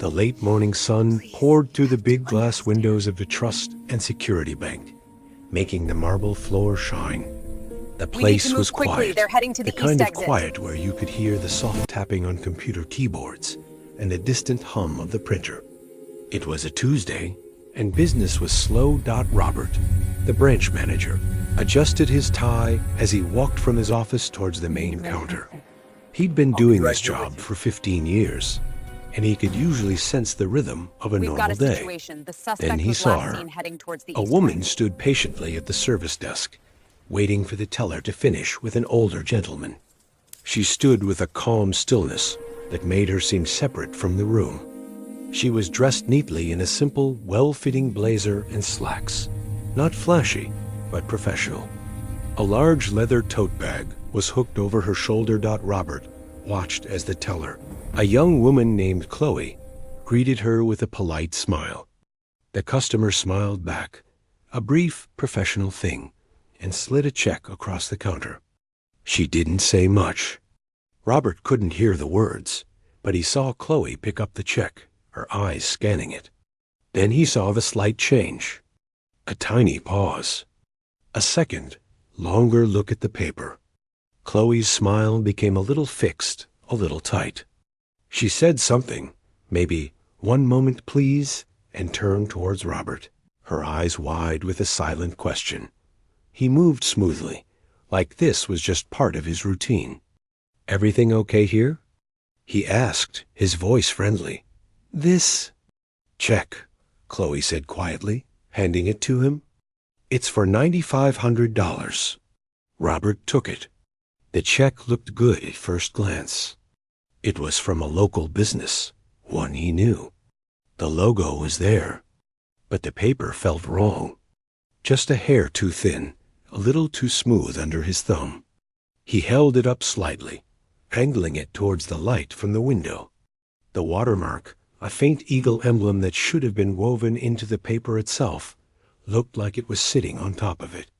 The late morning sun poured through the big glass windows of the Trust and Security Bank, making the marble floor shine. The place was quiet, They're heading to the kind east of exit. quiet where you could hear the soft tapping on computer keyboards and the distant hum of the printer. It was a Tuesday, and business was slow. Robert, the branch manager, adjusted his tie as he walked from his office towards the main counter. He'd been doing this job for 15 years, and he could usually sense the rhythm of a We've got normal a day. situation. The Then suspect he was saw last her. seen heading towards the A east woman wing. stood patiently at the service desk, waiting for the teller to finish with an older gentleman. She stood with a calm stillness that made her seem separate from the room. She was dressed neatly in a simple, well-fitting blazer and slacks. Not flashy, but professional. A large leather tote bag was hooked over her shoulder. Robert watched as the teller, a young woman named Chloe, greeted her with a polite smile. The customer smiled back, a brief, professional thing, and slid a check across the counter. She didn't say much. Robert couldn't hear the words, but he saw Chloe pick up the check, her eyes scanning it. Then he saw the slight change. A tiny pause. A second, longer look at the paper. Chloe's smile became a little fixed, a little tight. She said something, maybe, "One moment, please," and turned towards Robert, her eyes wide with a silent question. He moved smoothly, like this was just part of his routine. "Everything okay here?" he asked, his voice friendly. "This check," Chloe said quietly, handing it to him. "It's for $9,500. Robert took it. The check looked good at first glance. It was from a local business, one he knew. The logo was there, but the paper felt wrong. Just a hair too thin, a little too smooth under his thumb. He held it up slightly, angling it towards the light from the window. The watermark, a faint eagle emblem that should have been woven into the paper itself, looked like it was sitting on top of it.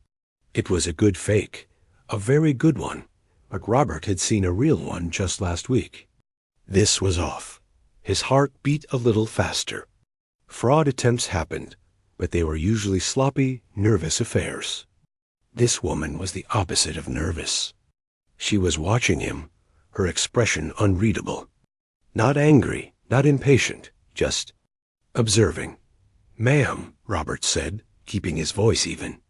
It was a good fake, a very good one, but Robert had seen a real one just last week. This was off. His heart beat a little faster. Fraud attempts happened, but they were usually sloppy, nervous affairs. This woman was the opposite of nervous. She was watching him, her expression unreadable. Not angry, not impatient, just observing. "Ma'am," Robert said, keeping his voice even.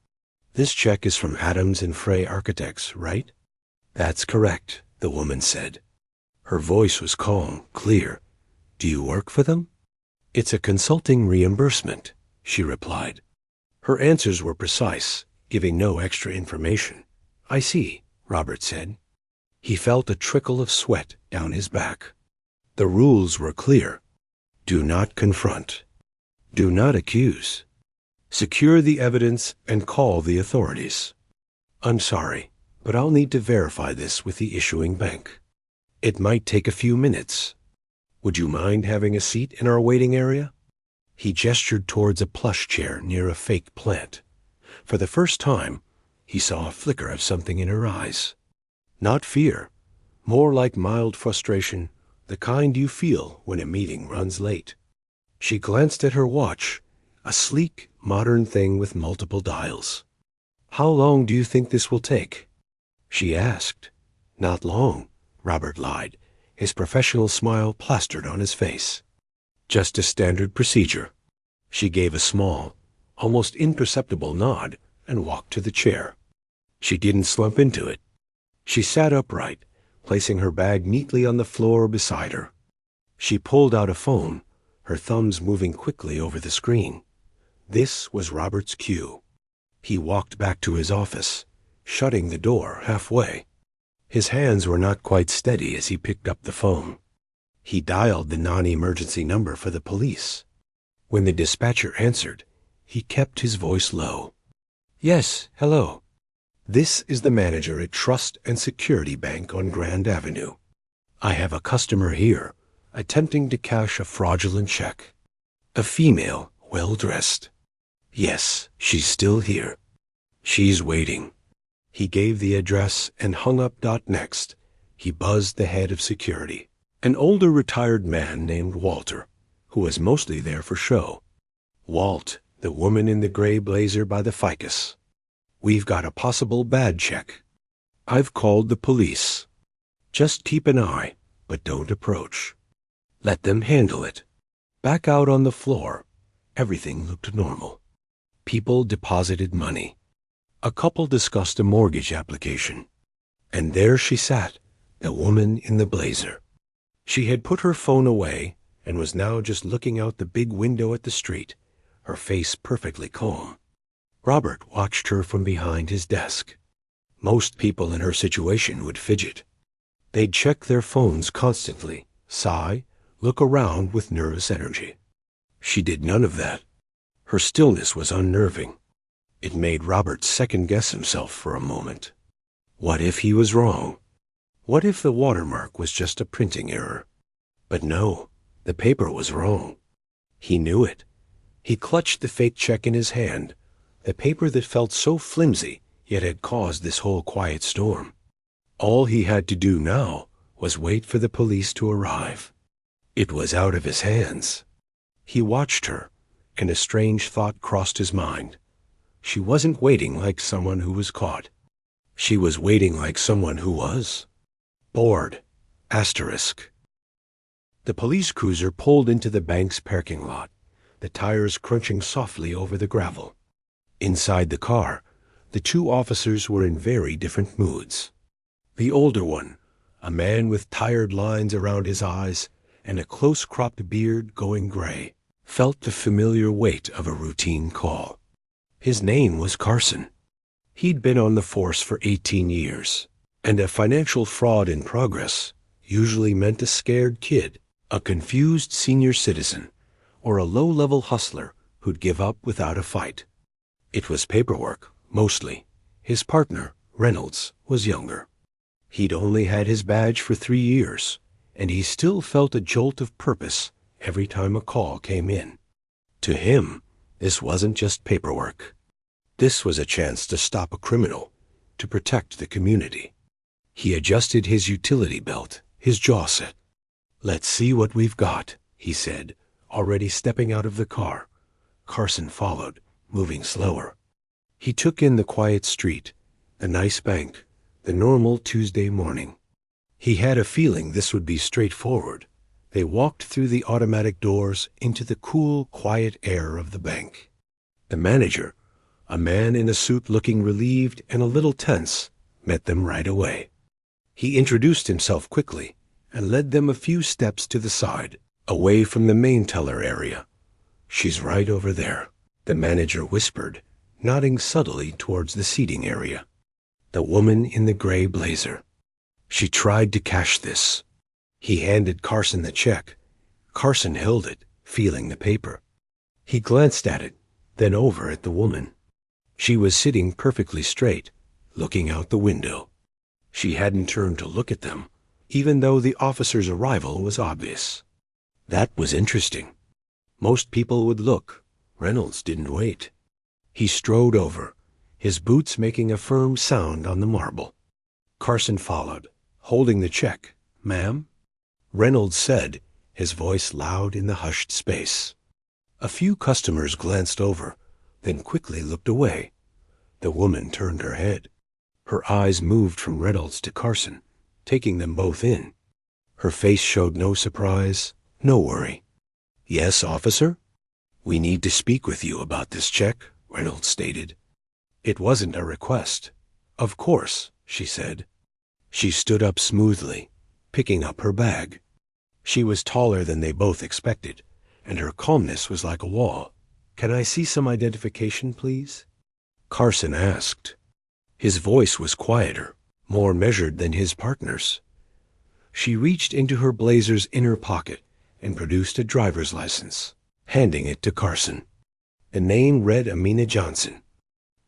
"This check is from Adams and Frey Architects, right?" "That's correct," the woman said. Her voice was calm, clear. "Do you work for them?" "It's a consulting reimbursement," she replied. Her answers were precise, giving no extra information. "I see," Robert said. He felt a trickle of sweat down his back. The rules were clear. Do not confront. Do not accuse. Secure the evidence and call the authorities. "I'm sorry, but I'll need to verify this with the issuing bank. It might take a few minutes. Would you mind having a seat in our waiting area?" He gestured towards a plush chair near a fake plant. For the first time, he saw a flicker of something in her eyes. Not fear, more like mild frustration, the kind you feel when a meeting runs late. She glanced at her watch, a sleek, modern thing with multiple dials. "How long do you think this will take?" she asked. "Not long," Robert lied, his professional smile plastered on his face. "Just a standard procedure." She gave a small, almost imperceptible nod and walked to the chair. She didn't slump into it. She sat upright, placing her bag neatly on the floor beside her. She pulled out a phone, her thumbs moving quickly over the screen. This was Robert's cue. He walked back to his office, shutting the door halfway. His hands were not quite steady as he picked up the phone. He dialed the non-emergency number for the police. When the dispatcher answered, he kept his voice low. "Yes, hello. This is the manager at Trust and Security Bank on Grand Avenue. I have a customer here attempting to cash a fraudulent check. A female, well-dressed. Yes, she's still here. She's waiting." He gave the address and hung up. Next, he buzzed the head of security, an older retired man named Walter, who was mostly there for show. Walt, the woman in the gray blazer by the ficus. We've got a possible bad check. I've called the police. Just keep an eye, but don't approach. Let them handle it. Back out on the floor, everything looked normal. People deposited money. A couple discussed a mortgage application. And there she sat, the woman in the blazer. She had put her phone away and was now just looking out the big window at the street, her face perfectly calm. Robert watched her from behind his desk. Most people in her situation would fidget. They'd check their phones constantly, sigh, look around with nervous energy. She did none of that. Her stillness was unnerving. It made Robert second-guess himself for a moment. What if he was wrong? What if the watermark was just a printing error? But no, the paper was wrong. He knew it. He clutched the fake check in his hand, the paper that felt so flimsy yet had caused this whole quiet storm. All he had to do now was wait for the police to arrive. It was out of his hands. He watched her, and a strange thought crossed his mind. She wasn't waiting like someone who was caught. She was waiting like someone who was bored. Asterisk. The police cruiser pulled into the bank's parking lot, the tires crunching softly over the gravel. Inside the car, the two officers were in very different moods. The older one, a man with tired lines around his eyes and a close-cropped beard going gray, felt the familiar weight of a routine call. His name was Carson. He'd been on the force for 18 years, and a financial fraud in progress usually meant a scared kid, a confused senior citizen, or a low-level hustler who'd give up without a fight. It was paperwork, mostly. His partner, Reynolds, was younger. He'd only had his badge for 3 years, and he still felt a jolt of purpose every time a call came in. To him, this wasn't just paperwork. This was a chance to stop a criminal, to protect the community. He adjusted his utility belt, his jaw set. "Let's see what we've got," he said, already stepping out of the car. Carson followed, moving slower. He took in the quiet street, the nice bank, the normal Tuesday morning. He had a feeling this would be straightforward. They walked through the automatic doors into the cool, quiet air of the bank. The manager, a man in a suit looking relieved and a little tense, met them right away. He introduced himself quickly and led them a few steps to the side, away from the main teller area. "She's right over there," the manager whispered, nodding subtly towards the seating area. The woman in the gray blazer. She tried to cash this. He handed Carson the check. Carson held it, feeling the paper. He glanced at it, then over at the woman. She was sitting perfectly straight, looking out the window. She hadn't turned to look at them, even though the officer's arrival was obvious. That was interesting. Most people would look. Reynolds didn't wait. He strode over, his boots making a firm sound on the marble. Carson followed, holding the check. "Ma'am?" Reynolds said, his voice loud in the hushed space. A few customers glanced over, then quickly looked away. The woman turned her head. Her eyes moved from Reynolds to Carson, taking them both in. Her face showed no surprise, no worry. "Yes, officer? We need to speak with you about this check," Reynolds stated. It wasn't a request. "Of course," she said. She stood up smoothly, picking up her bag. She was taller than they both expected, and her calmness was like a wall. "Can I see some identification, please?" Carson asked. His voice was quieter, more measured than his partner's. She reached into her blazer's inner pocket and produced a driver's license, handing it to Carson. The name read Amina Johnson.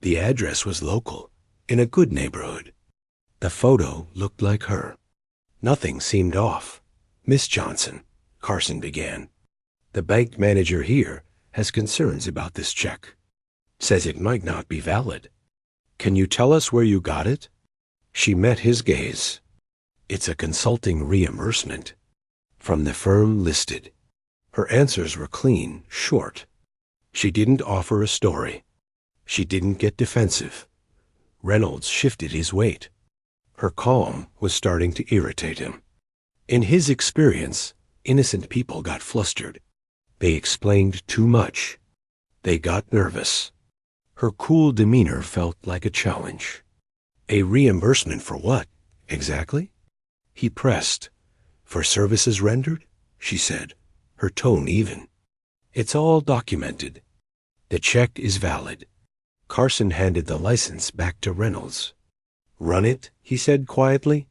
The address was local, in a good neighborhood. The photo looked like her. Nothing seemed off. "Miss Johnson," Carson began, "the bank manager here has concerns about this check. Says it might not be valid. Can you tell us where you got it?" She met his gaze. "It's a consulting reimbursement. From the firm listed." Her answers were clean, short. She didn't offer a story. She didn't get defensive. Reynolds shifted his weight. Her calm was starting to irritate him. In his experience, innocent people got flustered. They explained too much. They got nervous. Her cool demeanor felt like a challenge. A reimbursement for what, exactly? He pressed. For services rendered, she said, her tone even. It's all documented. The check is valid. Carson handed the license back to Reynolds. Run it, he said quietly.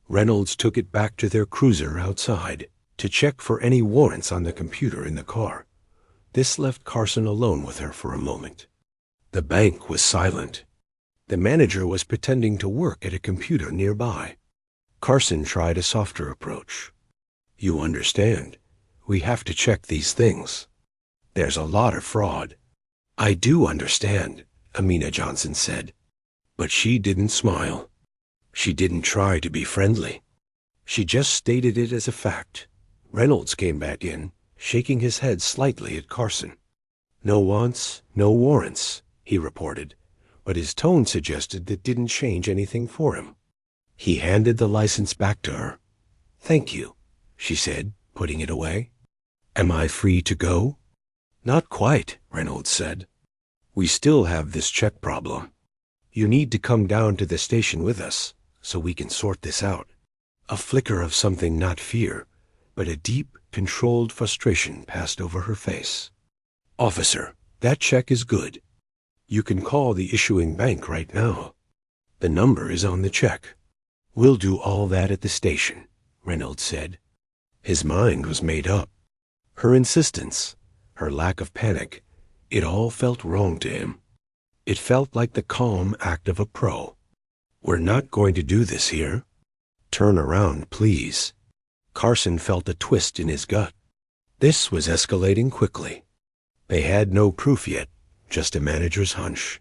Reynolds took it back to their cruiser outside to check for any warrants on the computer in the car. This left Carson alone with her for a moment. The bank was silent. The manager was pretending to work at a computer nearby. Carson tried a softer approach. You understand, we have to check these things. There's a lot of fraud. I do understand, Amina Johnson said. But she didn't smile. She didn't try to be friendly. She just stated it as a fact. Reynolds came back in, shaking his head slightly at Carson. No wants, no warrants, he reported, but his tone suggested that didn't change anything for him. He handed the license back to her. Thank you, she said, putting it away. Am I free to go? Not quite, Reynolds said. We still have this check problem. You need to come down to the station with us so we can sort this out. A flicker of something not fear, but a deep, controlled frustration passed over her face. Officer, that check is good. You can call the issuing bank right now. The number is on the check. We'll do all that at the station, Reynolds said. His mind was made up. Her insistence, her lack of panic, it all felt wrong to him. It felt like the calm act of a pro. We're not going to do this here. Turn around, please. Carson felt a twist in his gut. This was escalating quickly. They had no proof yet, just a manager's hunch.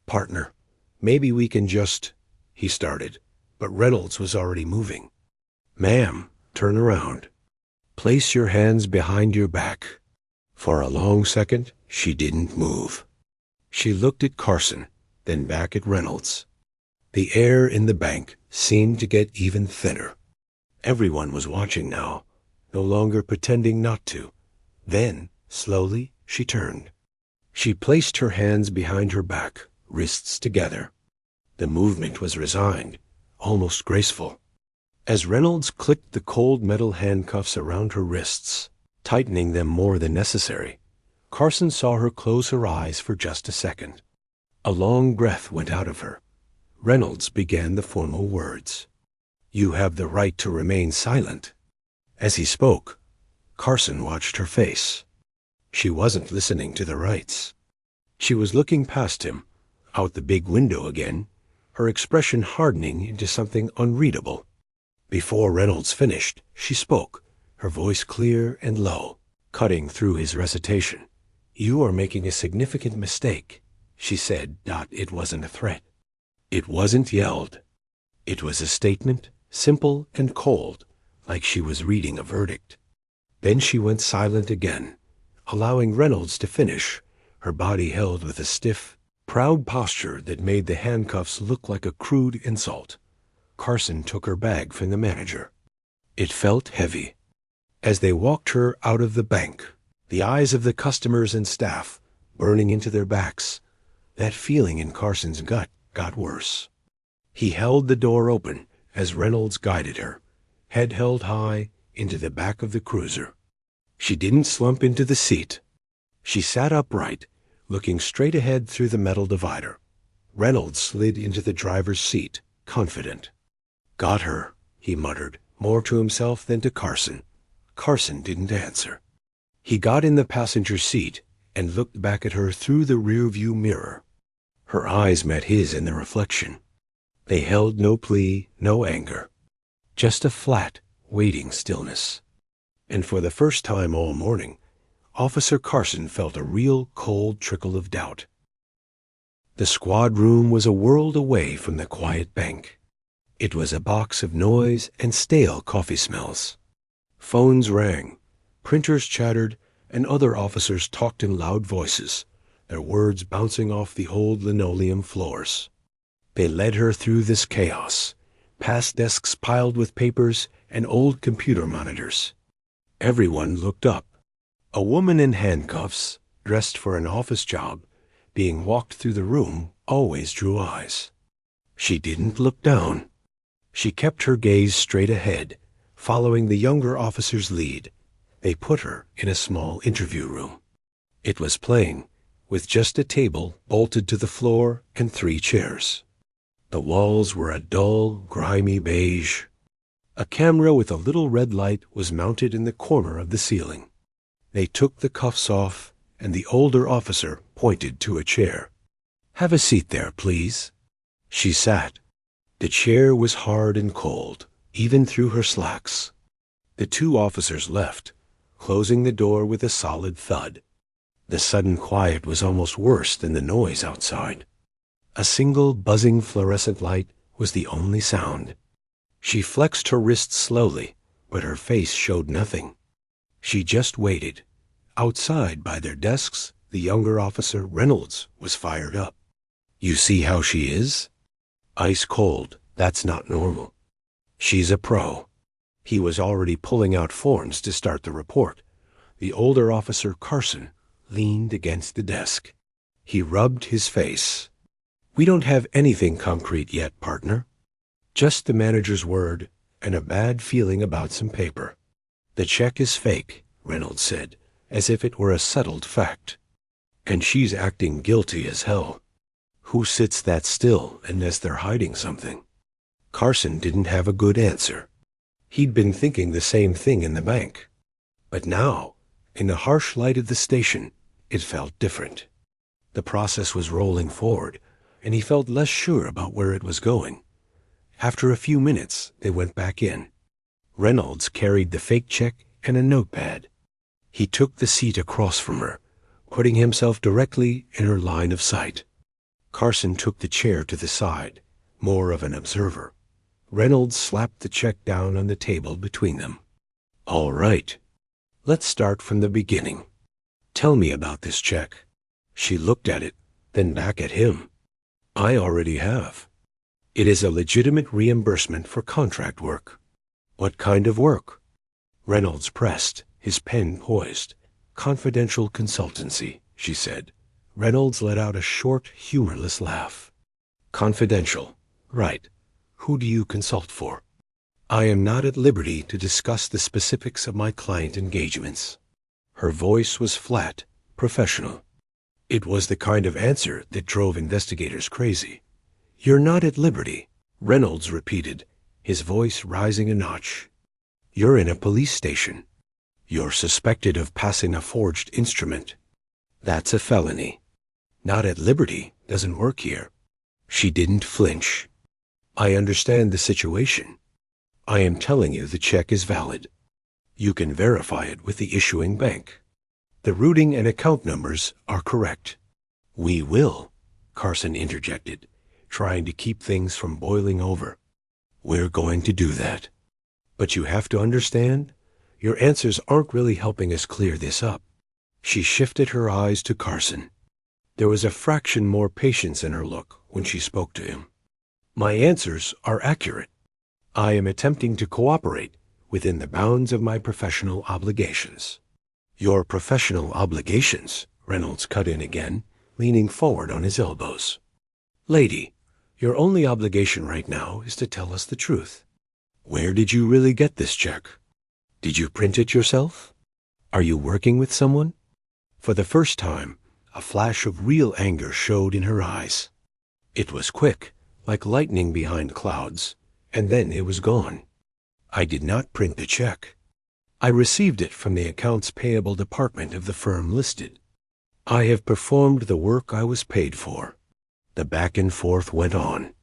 Partner, maybe we can just... he started, but Reynolds was already moving. Ma'am, turn around. Place your hands behind your back. For a long second, she didn't move. She looked at Carson, then back at Reynolds. The air in the bank seemed to get even thinner. Everyone was watching now, no longer pretending not to. Then, slowly, she turned. She placed her hands behind her back, wrists together. The movement was resigned, almost graceful. As Reynolds clicked the cold metal handcuffs around her wrists, tightening them more than necessary, Carson saw her close her eyes for just a second. A long breath went out of her. Reynolds began the formal words. You have the right to remain silent. As he spoke, Carson watched her face. She wasn't listening to the rights. She was looking past him, out the big window again, her expression hardening into something unreadable. Before Reynolds finished, she spoke, her voice clear and low, cutting through his recitation. You are making a significant mistake, she said. It wasn't a threat. It wasn't yelled. It was a statement, simple and cold, like she was reading a verdict. Then she went silent again, allowing Reynolds to finish, her body held with a stiff, proud posture that made the handcuffs look like a crude insult. Carson took her bag from the manager. It felt heavy. As they walked her out of the bank, the eyes of the customers and staff burning into their backs, that feeling in Carson's gut got worse. He held the door open as Reynolds guided her, head held high, into the back of the cruiser. She didn't slump into the seat. She sat upright, looking straight ahead through the metal divider. Reynolds slid into the driver's seat, confident. Got her, he muttered, more to himself than to Carson. Carson didn't answer. He got in the passenger seat and looked back at her through the rearview mirror. Her eyes met his in the reflection. They held no plea, no anger. Just a flat, waiting stillness. And for the first time all morning, Officer Carson felt a real cold trickle of doubt. The squad room was a world away from the quiet bank. It was a box of noise and stale coffee smells. Phones rang. Printers chattered, and other officers talked in loud voices, their words bouncing off the old linoleum floors. They led her through this chaos, past desks piled with papers and old computer monitors. Everyone looked up. A woman in handcuffs, dressed for an office job, being walked through the room, always drew eyes. She didn't look down. She kept her gaze straight ahead, following the younger officer's lead. They put her in a small interview room. It was plain, with just a table bolted to the floor and 3 chairs. The walls were a dull, grimy beige. A camera with a little red light was mounted in the corner of the ceiling. They took the cuffs off, and the older officer pointed to a chair. "Have a seat there, please." She sat. The chair was hard and cold, even through her slacks. The 2 officers left, closing the door with a solid thud. The sudden quiet was almost worse than the noise outside. A single buzzing fluorescent light was the only sound. She flexed her wrists slowly, but her face showed nothing. She just waited. Outside, by their desks, the younger officer, Reynolds, was fired up. "You see how she is? Ice cold. That's not normal. She's a pro." He was already pulling out forms to start the report. The older officer, Carson, leaned against the desk. He rubbed his face. "We don't have anything concrete yet, partner. Just the manager's word and a bad feeling about some paper." "The check is fake," Reynolds said, as if it were a settled fact. "And she's acting guilty as hell. Who sits that still unless they're hiding something?" Carson didn't have a good answer. He'd been thinking the same thing in the bank. But now, in the harsh light of the station, it felt different. The process was rolling forward, and he felt less sure about where it was going. After a few minutes, they went back in. Reynolds carried the fake check and a notepad. He took the seat across from her, putting himself directly in her line of sight. Carson took the chair to the side, more of an observer. Reynolds slapped the check down on the table between them. "All right. Let's start from the beginning. Tell me about this check." She looked at it, then back at him. "I already have. It is a legitimate reimbursement for contract work." "What kind of work?" Reynolds pressed, his pen poised. "Confidential consultancy," she said. Reynolds let out a short, humorless laugh. "Confidential. Right. Who do you consult for?" "I am not at liberty to discuss the specifics of my client engagements." Her voice was flat, professional. It was the kind of answer that drove investigators crazy. "You're not at liberty," Reynolds repeated, his voice rising a notch. "You're in a police station. You're suspected of passing a forged instrument. That's a felony. Not at liberty doesn't work here." She didn't flinch. "I understand the situation. I am telling you the check is valid. You can verify it with the issuing bank. The routing and account numbers are correct." "We will," Carson interjected, trying to keep things from boiling over. "We're going to do that. But you have to understand, your answers aren't really helping us clear this up." She shifted her eyes to Carson. There was a fraction more patience in her look when she spoke to him. "My answers are accurate. I am attempting to cooperate within the bounds of my professional obligations." "Your professional obligations?" Reynolds cut in again, leaning forward on his elbows. "Lady, your only obligation right now is to tell us the truth. Where did you really get this check? Did you print it yourself? Are you working with someone?" For the first time, a flash of real anger showed in her eyes. It was quick, like lightning behind clouds, and then it was gone. "I did not print the check. I received it from the accounts payable department of the firm listed. I have performed the work I was paid for." The back and forth went on.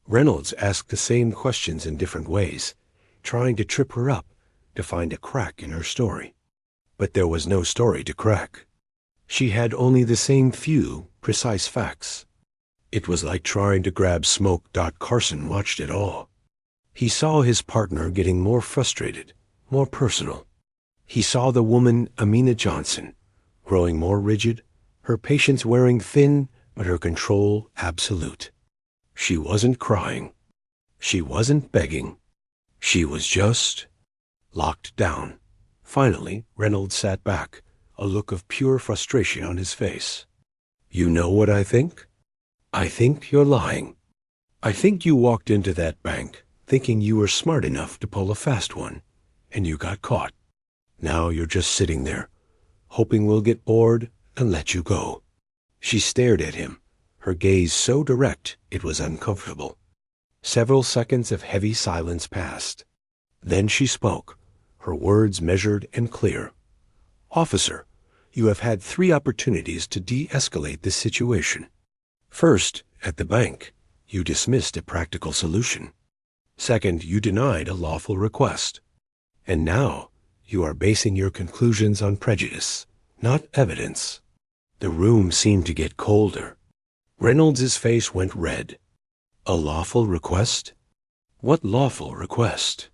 Reynolds asked the same questions in different ways, trying to trip her up, to find a crack in her story. But there was no story to crack. She had only the same few, precise facts. It was like trying to grab smoke. Carson watched it all. He saw his partner getting more frustrated, more personal. He saw the woman, Amina Johnson, growing more rigid, her patience wearing thin, but her control absolute. She wasn't crying. She wasn't begging. She was just locked down. Finally, Reynolds sat back, a look of pure frustration on his face. You know what I think? I think you're lying. I think you walked into that bank thinking you were smart enough to pull a fast one, and you got caught. Now you're just sitting there, hoping we'll get bored and let you go. She stared at him, her gaze so direct it was uncomfortable. Several seconds of heavy silence passed. Then she spoke, her words measured and clear. Officer, you have had 3 opportunities to de-escalate this situation. First, at the bank, you dismissed a practical solution. Second, you denied a lawful request. And now, you are basing your conclusions on prejudice, not evidence. The room seemed to get colder. Reynolds's face went red. A lawful request? What lawful request?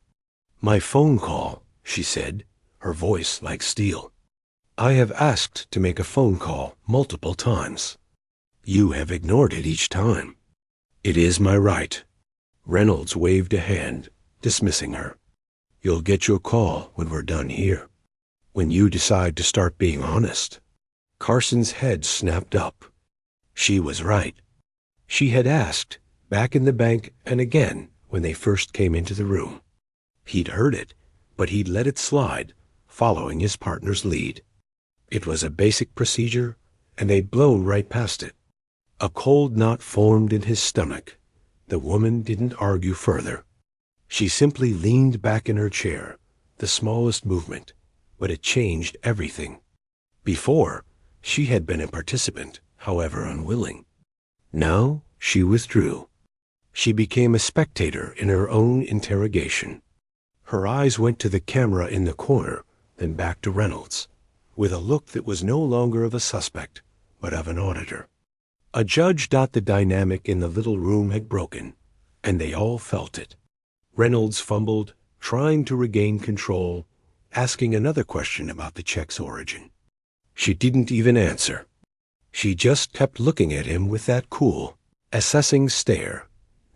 My phone call, she said, her voice like steel. I have asked to make a phone call multiple times. You have ignored it each time. It is my right. Reynolds waved a hand, dismissing her. You'll get your call when we're done here. When you decide to start being honest. Carson's head snapped up. She was right. She had asked, back in the bank and again when they first came into the room. He'd heard it, but he'd let it slide, following his partner's lead. It was a basic procedure, and they'd blown right past it. A cold knot formed in his stomach. The woman didn't argue further. She simply leaned back in her chair, the smallest movement, but it changed everything. Before, she had been a participant, however unwilling. Now she withdrew. She became a spectator in her own interrogation. Her eyes went to the camera in the corner, then back to Reynolds, with a look that was no longer of a suspect, but of an auditor. A judge thought the dynamic in the little room had broken, and they all felt it. Reynolds fumbled, trying to regain control, asking another question about the check's origin. She didn't even answer. She just kept looking at him with that cool, assessing stare.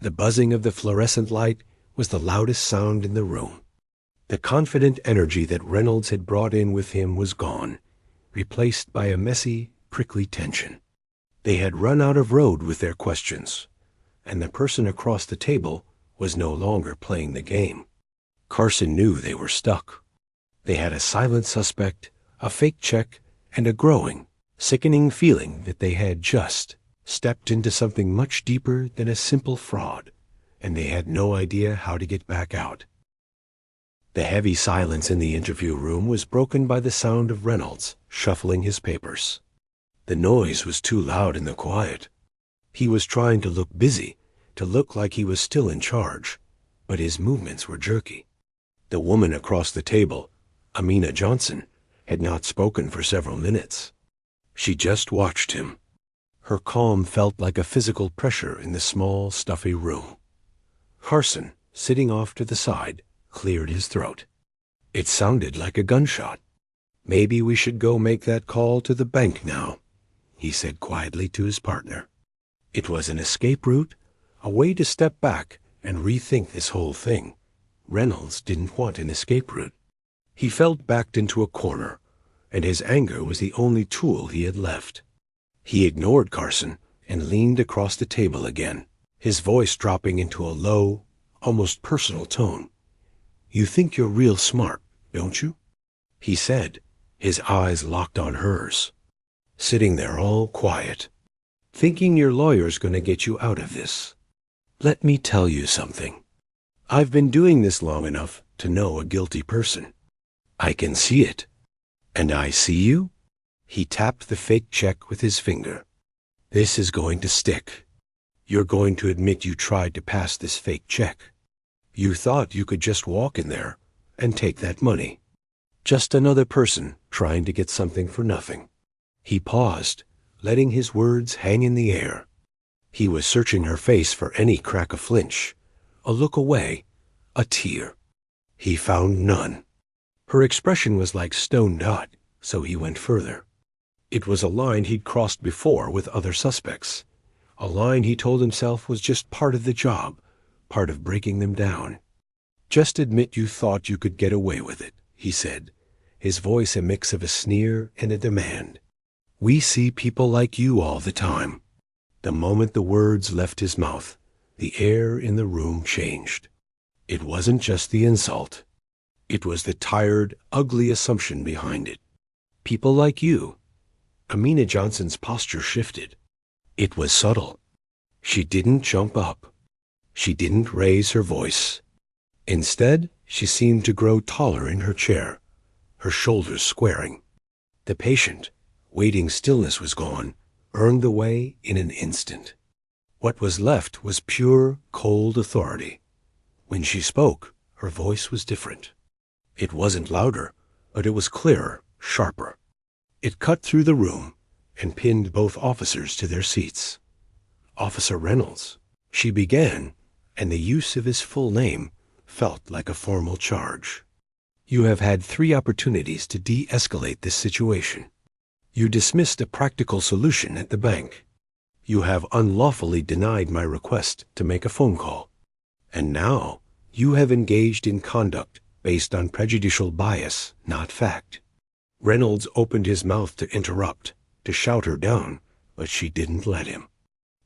The buzzing of the fluorescent light was the loudest sound in the room. The confident energy that Reynolds had brought in with him was gone, replaced by a messy, prickly tension. They had run out of road with their questions, and the person across the table was no longer playing the game. Carson knew they were stuck. They had a silent suspect, a fake check, and a growing, sickening feeling that they had just stepped into something much deeper than a simple fraud, and they had no idea how to get back out. The heavy silence in the interview room was broken by the sound of Reynolds shuffling his papers. The noise was too loud in the quiet. He was trying to look busy, to look like he was still in charge, but his movements were jerky. The woman across the table, Amina Johnson, had not spoken for several minutes. She just watched him. Her calm felt like a physical pressure in the small, stuffy room. Carson, sitting off to the side, cleared his throat. It sounded like a gunshot. Maybe we should go make that call to the bank now, he said quietly to his partner. It was an escape route, a way to step back and rethink this whole thing. Reynolds didn't want an escape route. He felt backed into a corner, and his anger was the only tool he had left. He ignored Carson and leaned across the table again, his voice dropping into a low, almost personal tone. You think you're real smart, don't you? He said, his eyes locked on hers. Sitting there all quiet, thinking your lawyer's going to get you out of this. Let me tell you something. I've been doing this long enough to know a guilty person. I can see it. And I see you? He tapped the fake check with his finger. This is going to stick. You're going to admit you tried to pass this fake check. You thought you could just walk in there and take that money. Just another person trying to get something for nothing. He paused, letting his words hang in the air. He was searching her face for any crack of flinch, a look away, a tear. He found none. Her expression was like stone dot, so he went further. It was a line he'd crossed before with other suspects. A line he told himself was just part of the job, part of breaking them down. "Just admit you thought you could get away with it," he said, his voice a mix of a sneer and a demand. "We see people like you all the time." The moment the words left his mouth, the air in the room changed. It wasn't just the insult. It was the tired, ugly assumption behind it. "People like you." Amina Johnson's posture shifted. It was subtle. She didn't jump up. She didn't raise her voice. Instead, she seemed to grow taller in her chair, her shoulders squaring. The patient, waiting stillness was gone, earned the way in an instant. What was left was pure, cold authority. When she spoke, her voice was different. It wasn't louder, but it was clearer, sharper. It cut through the room and pinned both officers to their seats. "Officer Reynolds," she began, and the use of his full name felt like a formal charge. "You have had 3 opportunities to de-escalate this situation. You dismissed a practical solution at the bank. You have unlawfully denied my request to make a phone call. And now you have engaged in conduct based on prejudicial bias, not fact." Reynolds opened his mouth to interrupt, to shout her down, but she didn't let him.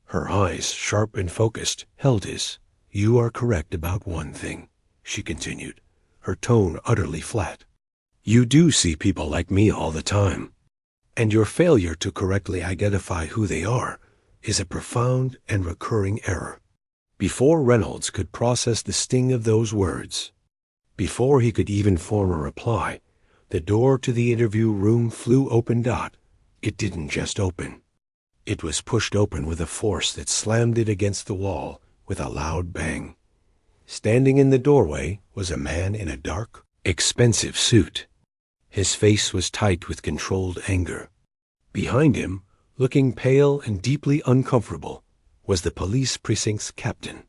Her eyes, sharp and focused, held his. "You are correct about one thing," she continued, her tone utterly flat. "You do see people like me all the time. And your failure to correctly identify who they are is a profound and recurring error." Before Reynolds could process the sting of those words, before he could even form a reply, the door to the interview room flew open. It didn't just open. It was pushed open with a force that slammed it against the wall with a loud bang. Standing in the doorway was a man in a dark, expensive suit. His face was tight with controlled anger. Behind him, looking pale and deeply uncomfortable, was the police precinct's captain.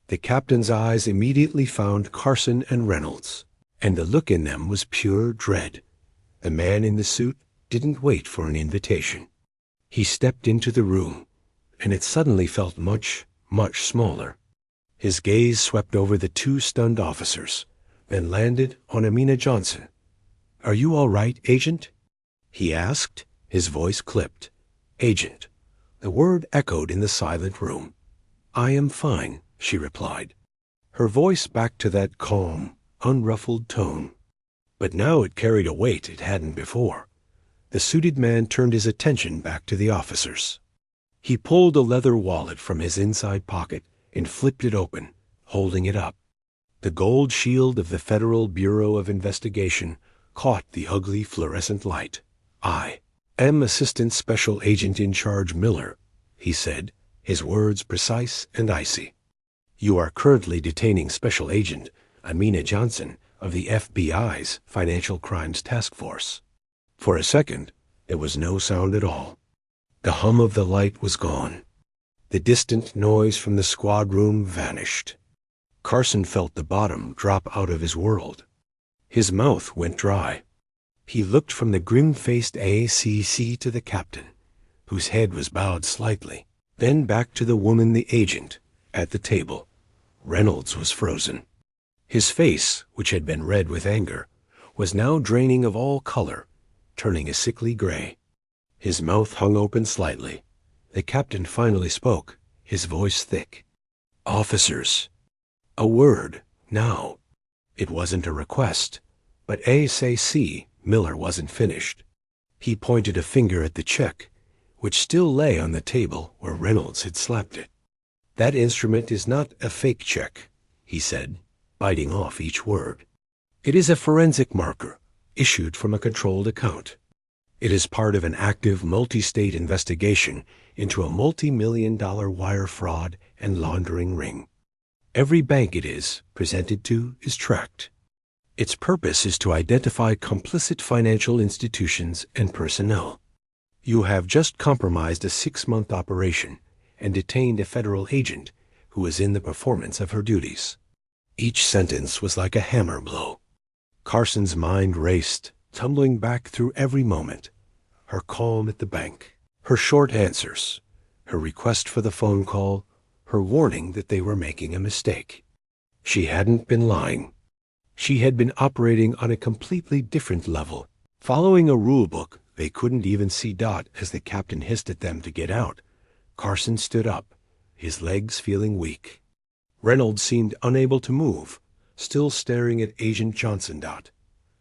The captain's eyes immediately found Carson and Reynolds, and the look in them was pure dread. The man in the suit didn't wait for an invitation. He stepped into the room, and it suddenly felt much, much smaller. His gaze swept over the 2 stunned officers, then landed on Amina Johnson. "Are you all right, Agent?" he asked, his voice clipped. "Agent." The word echoed in the silent room. "I am fine," she replied, her voice back to that calm, unruffled tone. But now it carried a weight it hadn't before. The suited man turned his attention back to the officers. He pulled a leather wallet from his inside pocket and flipped it open, holding it up. The gold shield of the Federal Bureau of Investigation caught the ugly fluorescent light. "I am Assistant Special Agent in Charge Miller," he said, his words precise and icy. "You are currently detaining Special Agent Amina Johnson of the FBI's Financial Crimes Task Force." For a second, there was no sound at all. The hum of the light was gone. The distant noise from the squad room vanished. Carson felt the bottom drop out of his world. His mouth went dry. He looked from the grim-faced ACC to the captain, whose head was bowed slightly, then back to the woman, the agent, at the table. Reynolds was frozen. His face, which had been red with anger, was now draining of all color, turning a sickly gray. His mouth hung open slightly. The captain finally spoke, his voice thick. "Officers." A word, now. It wasn't a request, but ASAC, Miller wasn't finished. He pointed a finger at the check, which still lay on the table where Reynolds had slapped it. "That instrument is not a fake check," he said, biting off each word. "It is a forensic marker, issued from a controlled account. It is part of an active multi-state investigation into a multi-million-dollar wire fraud and laundering ring. Every bank it is presented to is tracked. Its purpose is to identify complicit financial institutions and personnel. You have just compromised a 6-month operation and detained a federal agent who was in the performance of her duties." Each sentence was like a hammer blow. Carson's mind raced, tumbling back through every moment. Her calm at the bank, her short answers, her request for the phone call, her warning that they were making a mistake. She hadn't been lying. She had been operating on a completely different level, following a rule book. They couldn't even see Dot as the captain hissed at them to get out. Carson stood up, his legs feeling weak. Reynolds seemed unable to move, still staring at Agent Johnson. Dot.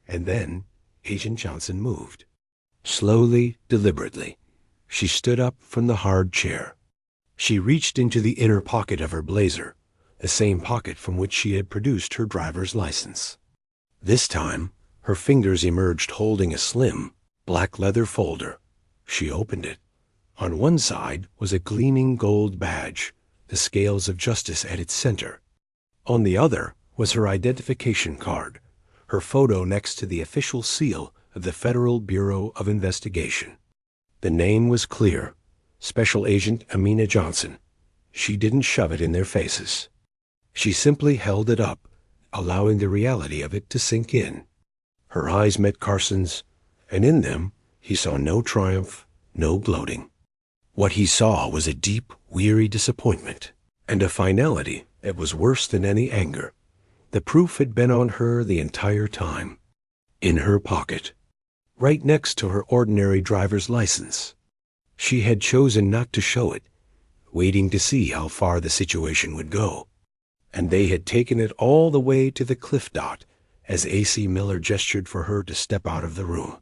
And then Agent Johnson moved. Slowly, deliberately, she stood up from the hard chair. She reached into the inner pocket of her blazer, the same pocket from which she had produced her driver's license. This time, her fingers emerged holding a slim, black leather folder. She opened it. On one side was a gleaming gold badge, the scales of justice at its center. On the other was her identification card, her photo next to the official seal of the Federal Bureau of Investigation. The name was clear, Special Agent Amina Johnson. She didn't shove it in their faces. She simply held it up, allowing the reality of it to sink in. Her eyes met Carson's, and in them he saw no triumph, no gloating. What he saw was a deep, weary disappointment, and a finality that was worse than any anger. The proof had been on her the entire time, in her pocket, right next to her ordinary driver's license. She had chosen not to show it, waiting to see how far the situation would go. And they had taken it all the way to the cliff. Dot, as A.C. Miller gestured for her to step out of the room.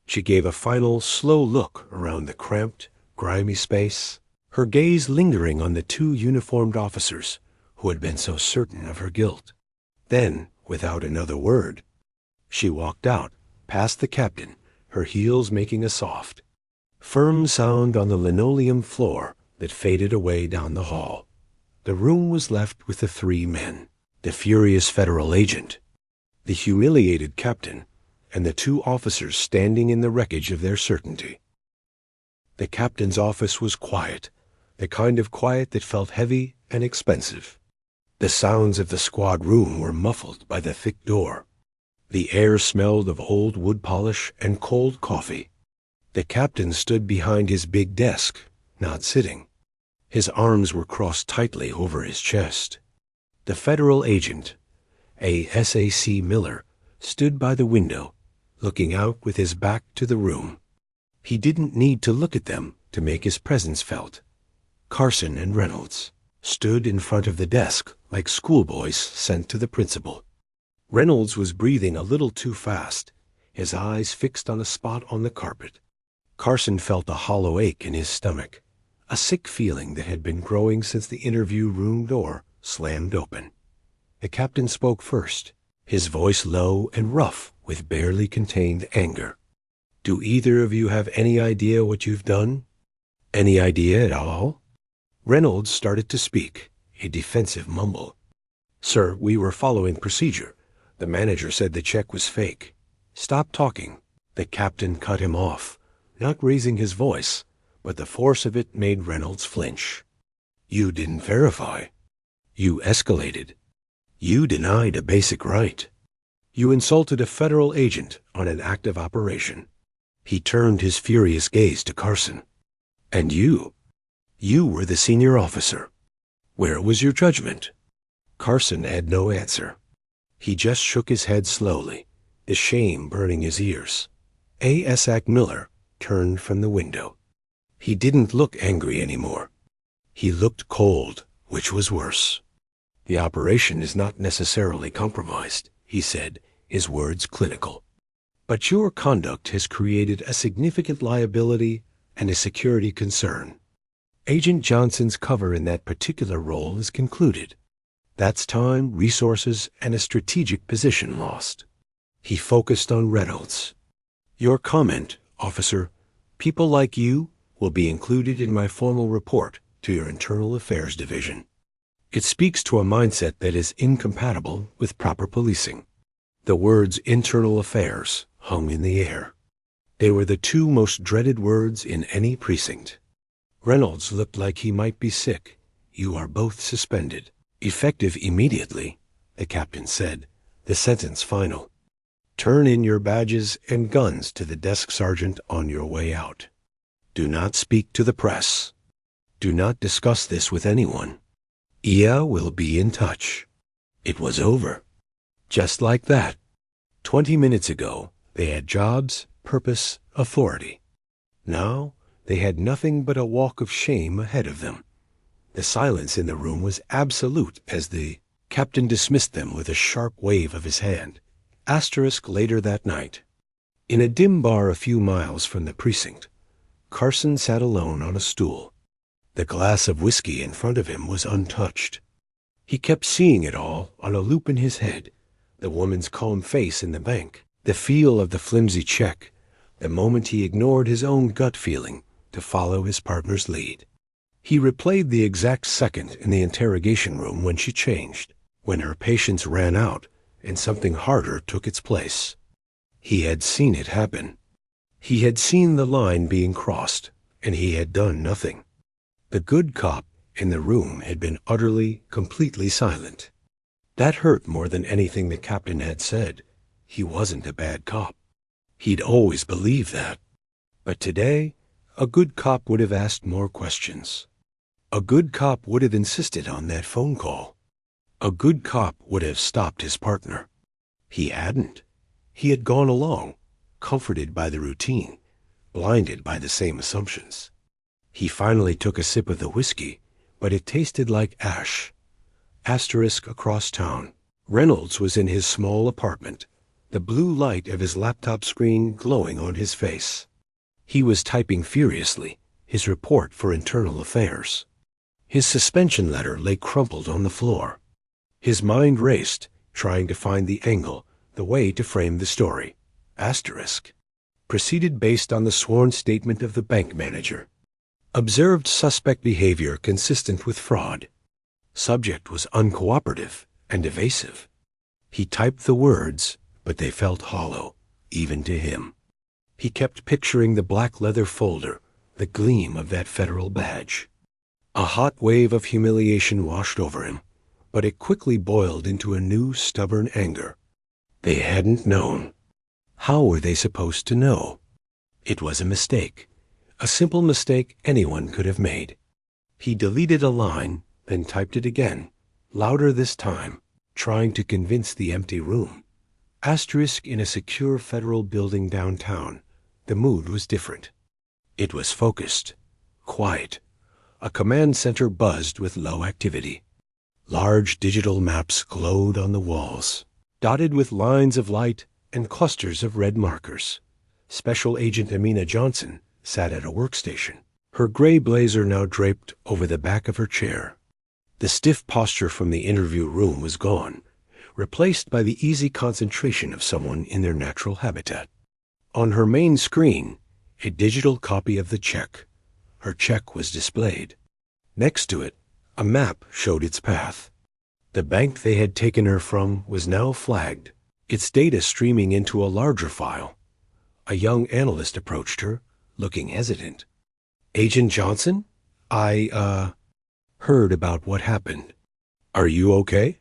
She gave a final, slow look around the cramped, grimy space, her gaze lingering on the two uniformed officers who had been so certain of her guilt. Then, without another word, she walked out, past the captain, her heels making a soft, firm sound on the linoleum floor that faded away down the hall. The room was left with the three men, the furious federal agent, the humiliated captain, and the two officers standing in the wreckage of their certainty. The captain's office was quiet, the kind of quiet that felt heavy and expensive. The sounds of the squad room were muffled by the thick door. The air smelled of old wood polish and cold coffee. The captain stood behind his big desk, not sitting. His arms were crossed tightly over his chest. The federal agent, A.S.A.C. Miller, stood by the window, looking out with his back to the room. He didn't need to look at them to make his presence felt. Carson and Reynolds stood in front of the desk like schoolboys sent to the principal. Reynolds was breathing a little too fast, his eyes fixed on a spot on the carpet. Carson felt a hollow ache in his stomach, a sick feeling that had been growing since the interview room door slammed open. The captain spoke first, his voice low and rough with barely contained anger. "Do either of you have any idea what you've done? Any idea at all?" Reynolds started to speak, a defensive mumble. "Sir, we were following procedure. The manager said the check was fake." "Stop talking." The captain cut him off, not raising his voice, but the force of it made Reynolds flinch. "You didn't verify. You escalated. You denied a basic right. You insulted a federal agent on an active operation." He turned his furious gaze to Carson. "And you were the senior officer. Where was your judgment?" Carson had no answer. He just shook his head slowly, the shame burning his ears. A.S.A.C. Miller turned from the window. He didn't look angry anymore. He looked cold, which was worse. "The operation is not necessarily compromised," he said, his words clinical. "But your conduct has created a significant liability and a security concern. Agent Johnson's cover in that particular role is concluded. That's time, resources, and a strategic position lost." He focused on Reynolds. "Your comment, officer, people like you, will be included in my formal report to your Internal Affairs Division. It speaks to a mindset that is incompatible with proper policing." The words internal affairs hung in the air. They were the two most dreaded words in any precinct. Reynolds looked like he might be sick. "You are both suspended. Effective immediately," the captain said, the sentence final. Turn in your badges and guns to the desk sergeant on your way out. Do not speak to the press. Do not discuss this with anyone. Ia will be in touch. It was over. Just like that. 20 minutes ago, they had jobs, purpose, authority. Now, they had nothing but a walk of shame ahead of them. The silence in the room was absolute as the captain dismissed them with a sharp wave of his hand. Later that night. In a dim bar a few miles from the precinct, Carson sat alone on a stool. The glass of whiskey in front of him was untouched. He kept seeing it all on a loop in his head, the woman's calm face in the bank, the feel of the flimsy check, the moment he ignored his own gut feeling to follow his partner's lead. He replayed the exact second in the interrogation room when she changed, when her patience ran out and something harder took its place. He had seen it happen. He had seen the line being crossed, and he had done nothing. The good cop in the room had been utterly, completely silent. That hurt more than anything the captain had said. He wasn't a bad cop. He'd always believed that. But today, a good cop would have asked more questions. A good cop would have insisted on that phone call. A good cop would have stopped his partner. He hadn't. He had gone along, comforted by the routine, blinded by the same assumptions. He finally took a sip of the whiskey, but it tasted like ash. Across town. Reynolds was in his small apartment, the blue light of his laptop screen glowing on his face. He was typing furiously, his report for internal affairs. His suspension letter lay crumpled on the floor. His mind raced, trying to find the angle, the way to frame the story. Proceeded based on the sworn statement of the bank manager. Observed suspect behavior consistent with fraud. Subject was uncooperative and evasive. He typed the words, but they felt hollow, even to him. He kept picturing the black leather folder, the gleam of that federal badge. A hot wave of humiliation washed over him, but it quickly boiled into a new stubborn anger. They hadn't known. How were they supposed to know? It was a mistake, a simple mistake anyone could have made. He deleted a line, then typed it again, louder this time, trying to convince the empty room. In a secure federal building downtown, the mood was different. It was focused, quiet. A command center buzzed with low activity. Large digital maps glowed on the walls, dotted with lines of light and clusters of red markers. Special Agent Amina Johnson sat at a workstation, her gray blazer now draped over the back of her chair. The stiff posture from the interview room was gone, replaced by the easy concentration of someone in their natural habitat. On her main screen, a digital copy of the check. Her check was displayed. Next to it, a map showed its path. The bank they had taken her from was now flagged, its data streaming into a larger file. A young analyst approached her, looking hesitant. "Agent Johnson? I heard about what happened. Are you okay?"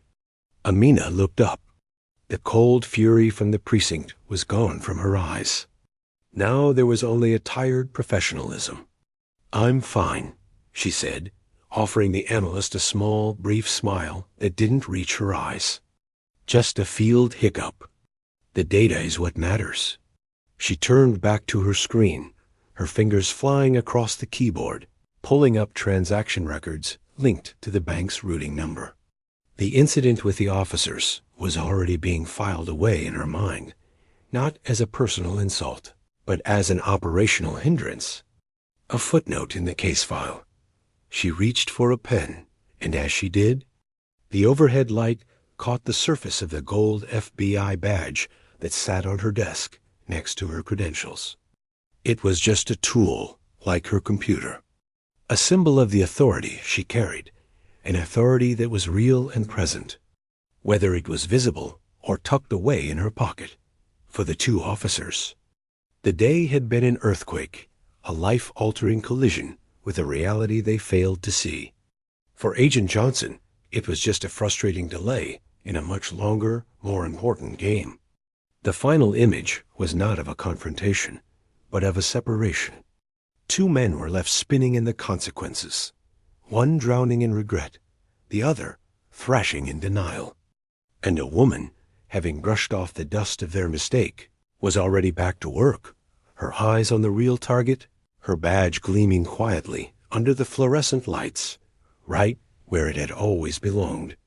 Amina looked up. The cold fury from the precinct was gone from her eyes. Now there was only a tired professionalism. "I'm fine," she said, offering the analyst a small, brief smile that didn't reach her eyes. "Just a field hiccup. The data is what matters." She turned back to her screen, her fingers flying across the keyboard, pulling up transaction records linked to the bank's routing number. The incident with the officers was already being filed away in her mind, not as a personal insult, but as an operational hindrance. A footnote in the case file. She reached for a pen, and as she did, the overhead light caught the surface of the gold FBI badge that sat on her desk next to her credentials. It was just a tool, like her computer. A symbol of the authority she carried, an authority that was real and present, whether it was visible or tucked away in her pocket, for the two officers. The day had been an earthquake, a life-altering collision with a reality they failed to see. For Agent Johnson, it was just a frustrating delay in a much longer, more important game. The final image was not of a confrontation, but of a separation. Two men were left spinning in the consequences, one drowning in regret, the other thrashing in denial. And a woman, having brushed off the dust of their mistake, was already back to work, her eyes on the real target, her badge gleaming quietly under the fluorescent lights, right where it had always belonged.